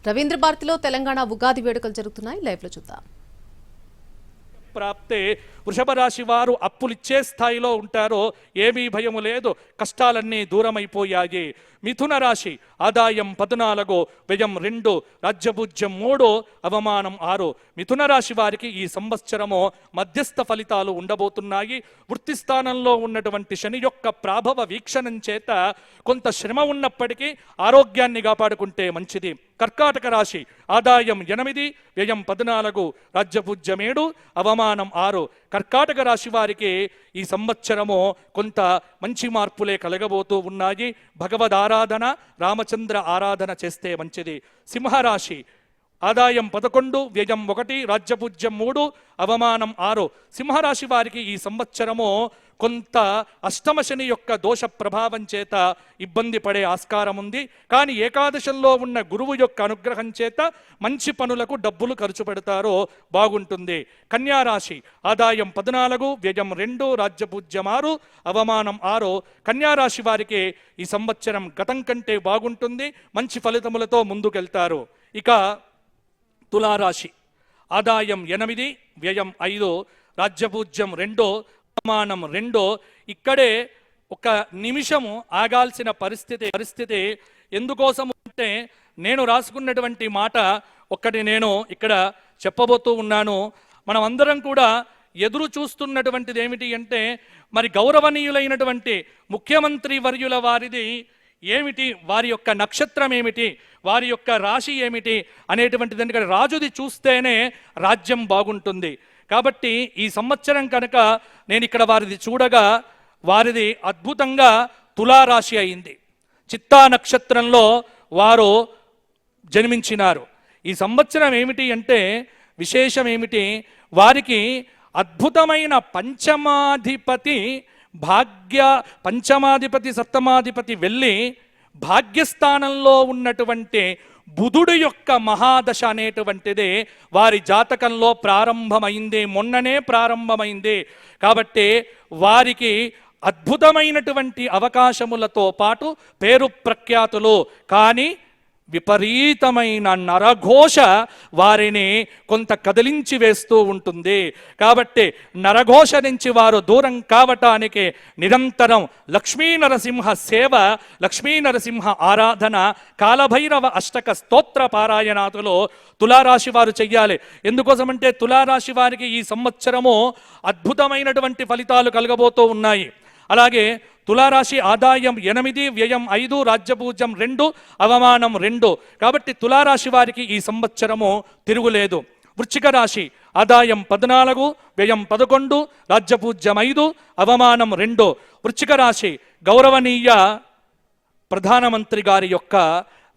రవీంద్ర భారతిలో తెలంగాణ ఉగాది వేడుకలు జరుగుతున్నాయి. లైవ్ లో చూద్దాం. ప్రాప్తే వృషభ రాశి వారు అప్పులిచ్చే స్థాయిలో ఉంటారో ఏమీ భయము లేదు, కష్టాలన్నీ దూరమైపోయాయి. మిథున రాశి ఆదాయం 14, వ్యయం 2, రాజ్యభుజ్యం 3, అవమానం 6. మిథున రాశి వారికి ఈ సంవత్సరము మధ్యస్థ ఫలితాలు ఉండబోతున్నాయి. వృత్తి స్థానంలో ఉన్నటువంటి శని యొక్క ప్రాభవ వీక్షణం చేత కొంత శ్రమ ఉన్నప్పటికీ ఆరోగ్యాన్ని కాపాడుకుంటే మంచిది. కర్కాటక రాశి ఆదాయం 8, వ్యయం 14, రాజ్యభుజ్యం 7, అవమానం 6. కర్కాటక రాశి వారికి ఈ సంవత్సరము కొంత మంచి మార్పులే కలగబోతూ ఉన్నాయి. భగవద్ ఆరాధన, రామచంద్ర ఆరాధన చేస్తే మంచిది. సింహరాశి ఆదాయం 11, వ్యయం 1, రాజ్యభుజ్యం 3, అవమానం 6. సింహరాశి వారికి ఈ సంవత్సరము కొంత అష్టమ శని యొక్క దోష ప్రభావం చేత ఇబ్బంది పడే ఆస్కారం ఉంది. కానీ ఏకాదశంలో ఉన్న గురువు యొక్క అనుగ్రహం చేత మంచి పనులకు డబ్బులు ఖర్చు పెడతారో బాగుంటుంది. కన్యారాశి ఆదాయం 14, వ్యయం 2, రాజ్యభుజ్యం 6, అవమానం 6. కన్యారాశి వారికి ఈ సంవత్సరం గతం కంటే బాగుంటుంది, మంచి ఫలితములతో ముందుకెళ్తారు. ఇక తులారాశి ఆదాయం 8, వ్యయం 5, రాజ్యభుజ్యం 2, అవమానం 2. ఇక్కడే ఒక నిమిషము ఆగాల్సిన పరిస్థితి ఎందుకోసం అంటే నేను రాసుకున్నటువంటి మాట ఒక్కటి నేను ఇక్కడ చెప్పబోతూ ఉన్నాను. మనం అందరం కూడా ఎదురు చూస్తున్నటువంటిది ఏమిటి అంటే మరి గౌరవనీయులైనటువంటి ముఖ్యమంత్రి వర్యుల వారిది ఏమిటి, వారి యొక్క నక్షత్రం ఏమిటి, వారి యొక్క రాశి ఏమిటి అనేటువంటిది. ఎందుకంటే రాజుది చూస్తేనే రాజ్యం బాగుంటుంది. కాబట్టి ఈ సంవత్సరం కనుక నేను ఇక్కడ వారిది చూడగా వారిది అద్భుతంగా తులారాశి అయింది. చిత్తా నక్షత్రంలో వారు జన్మించినారు. ఈ సంవత్సరం ఏమిటి అంటే విశేషం ఏమిటి, వారికి అద్భుతమైన పంచమాధిపతి సప్తమాధిపతి వెళ్ళి భాగ్యస్థానంలో ఉన్నటువంటి బుధుడు యొక్క మహాదశ అనేటువంటిది వారి జాతకంలో ప్రారంభమైంది, మొన్ననే ప్రారంభమైంది. కాబట్టి వారికి అద్భుతమైనటువంటి అవకాశములతో పాటు పేరు ప్రఖ్యాతులు, కానీ విపరీతమైన నరఘోష వారిని కొంత కదిలించి వేస్తూ ఉంటుంది. కాబట్టి నరఘోష నుంచి వారు దూరం కావటానికి నిరంతరం లక్ష్మీ నరసింహ సేవ, లక్ష్మీ నరసింహ ఆరాధన, కాలభైరవ అష్టక స్తోత్ర పారాయణాతులు తులారాశి వారు చెయ్యాలి. ఎందుకోసమంటే తులారాశి వారికి ఈ సంవత్సరము అద్భుతమైనటువంటి ఫలితాలు కలగబోతూ ఉన్నాయి. అలాగే తులారాశి ఆదాయం 8, వ్యయం 5, రాజ్యభుజ్యం 2, అవమానం 2. కాబట్టి తులారాశి వారికి ఈ సంవత్సరము తిరుగులేదు. వృశ్చిక రాశి ఆదాయం 14, వ్యయం 11, రాజ్యభుజ్యం 5, అవమానం 2. వృశ్చిక రాశి గౌరవనీయ ప్రధానమంత్రి గారి యొక్క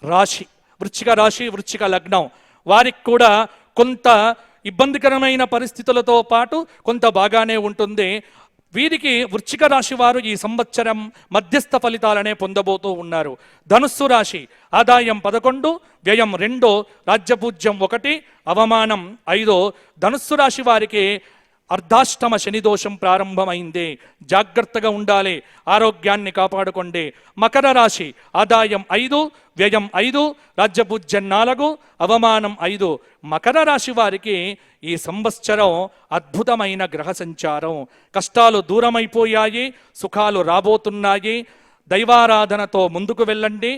రాశి. వృశ్చిక రాశి, వృశ్చిక లగ్నం వారికి కూడా కొంత ఇబ్బందికరమైన పరిస్థితులతో పాటు కొంత బాగానే ఉంటుంది. వీరికి వృశ్చిక రాశి వారు ఈ సంవత్సరం మధ్యస్థ ఫలితాలనే పొందబోతూ ఉన్నారు. ధనుస్సు రాశి ఆదాయం 11, వ్యయం 2, రాజ్యభుజ్యం 1, అవమానం 5. ధనుస్సు రాశి వారికి అర్ధాష్టమ శని దోషం ప్రారంభమైంది, జాగ్రత్తగా ఉండాలి, ఆరోగ్యాన్ని కాపాడుకోండి. మకర రాశి ఆదాయం 5, వ్యయం 5, రాజ్యభుజ్యం 4, అవమానం 5. మకర రాశి వారికి ఈ సంవత్సరం అద్భుతమైన గ్రహ సంచారం, కష్టాలు దూరమైపోయాయి, సుఖాలు రాబోతున్నాయి. దైవారాధనతో ముందుకు వెళ్ళండి,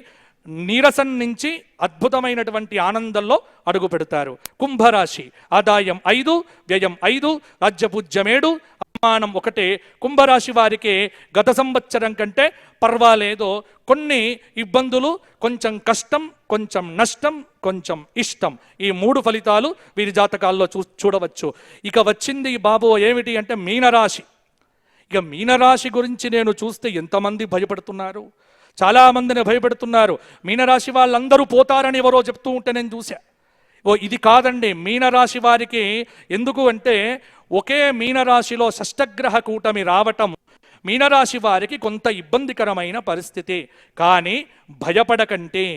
నీరసం నుంచి అద్భుతమైనటువంటి ఆనందంలో అడుగు పెడతారు. కుంభరాశి ఆదాయం 5, వ్యయం 5, రాజ్యభుజ్యం 7, అవమానం 1. కుంభరాశి వారికి గత సంవత్సరం కంటే పర్వాలేదు, కొన్ని ఇబ్బందులు, కొంచెం కష్టం, కొంచెం నష్టం, కొంచెం ఇష్టం, ఈ 3 ఫలితాలు వీరి జాతకాల్లో చూడవచ్చు. ఇక వచ్చింది బాబు ఏమిటి అంటే మీనరాశి. ఇక మీనరాశి గురించి నేను చూస్తే ఎంతమంది భయపడుతున్నారు, చాలామందిని భయపెడుతున్నారు. మీనరాశి వాళ్ళందరూ పోతారని ఎవరో చెప్తూ ఉంటే నేను చూసా. ఇది కాదండి, మీనరాశి వారికి ఎందుకు అంటే ఒకే మీనరాశిలో షష్టగ్రహ కూటమి రావటం మీనరాశి వారికి కొంత ఇబ్బందికరమైన పరిస్థితి. కానీ భయపడకండి,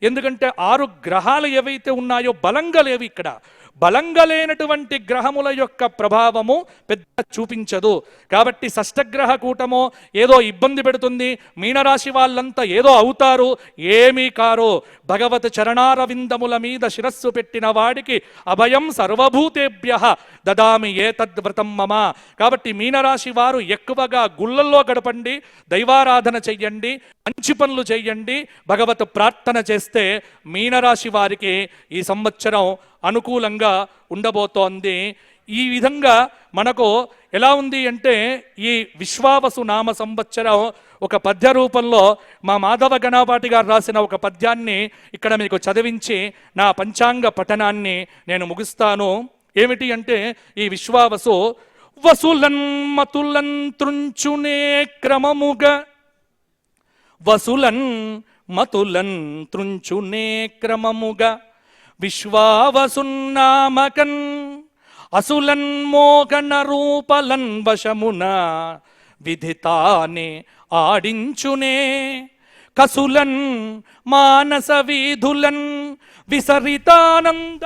ఎందుకంటే 6 గ్రహాలు ఏవైతే ఉన్నాయో బలంగా లేవు. ఇక్కడ బలంగా లేనటువంటి గ్రహముల యొక్క ప్రభావము పెద్ద చూపించదు. కాబట్టి షష్టగ్రహ కూటమో ఏదో ఇబ్బంది పెడుతుంది, మీనరాశి వాళ్ళంతా ఏదో అవుతారు, ఏమీ కారు. భగవత్ చరణారవిందముల మీద శిరస్సు పెట్టిన వాడికి అభయం సర్వభూతేభ్యః దదామి ఏతద్వ్రతం మమ. కాబట్టి మీనరాశి వారు ఎక్కువగా గుళ్ళల్లో గడపండి, దైవారాధన చెయ్యండి, మంచి పనులు చెయ్యండి, భగవత్ ప్రార్థన చేస్తే మీనరాశి వారికి ఈ సంవత్సరం అనుకూలంగా ఉండబోతోంది. ఈ విధంగా మనకు ఎలా ఉంది అంటే ఈ విశ్వావసు నామ సంవత్సరం ఒక పద్య రూపంలో మా మాధవ గణపాటి గారు రాసిన ఒక పద్యాన్ని ఇక్కడ మీకు చదివించి నా పంచాంగ పఠనాన్ని నేను ముగిస్తాను. ఏమిటి అంటే ఈ విశ్వావసు వసులన్ మతులన్ త్రుంచునే క్రమముగా, వసులన్ మతులన్ త్రుంచునే క్రమముగా, విశ్వావసున్నామకన్ అసులన్ మోగణ రూపలన్ వశమున విధితానే ఆడించునే, కసులన్ మానస వీధులన్ విసరితానంద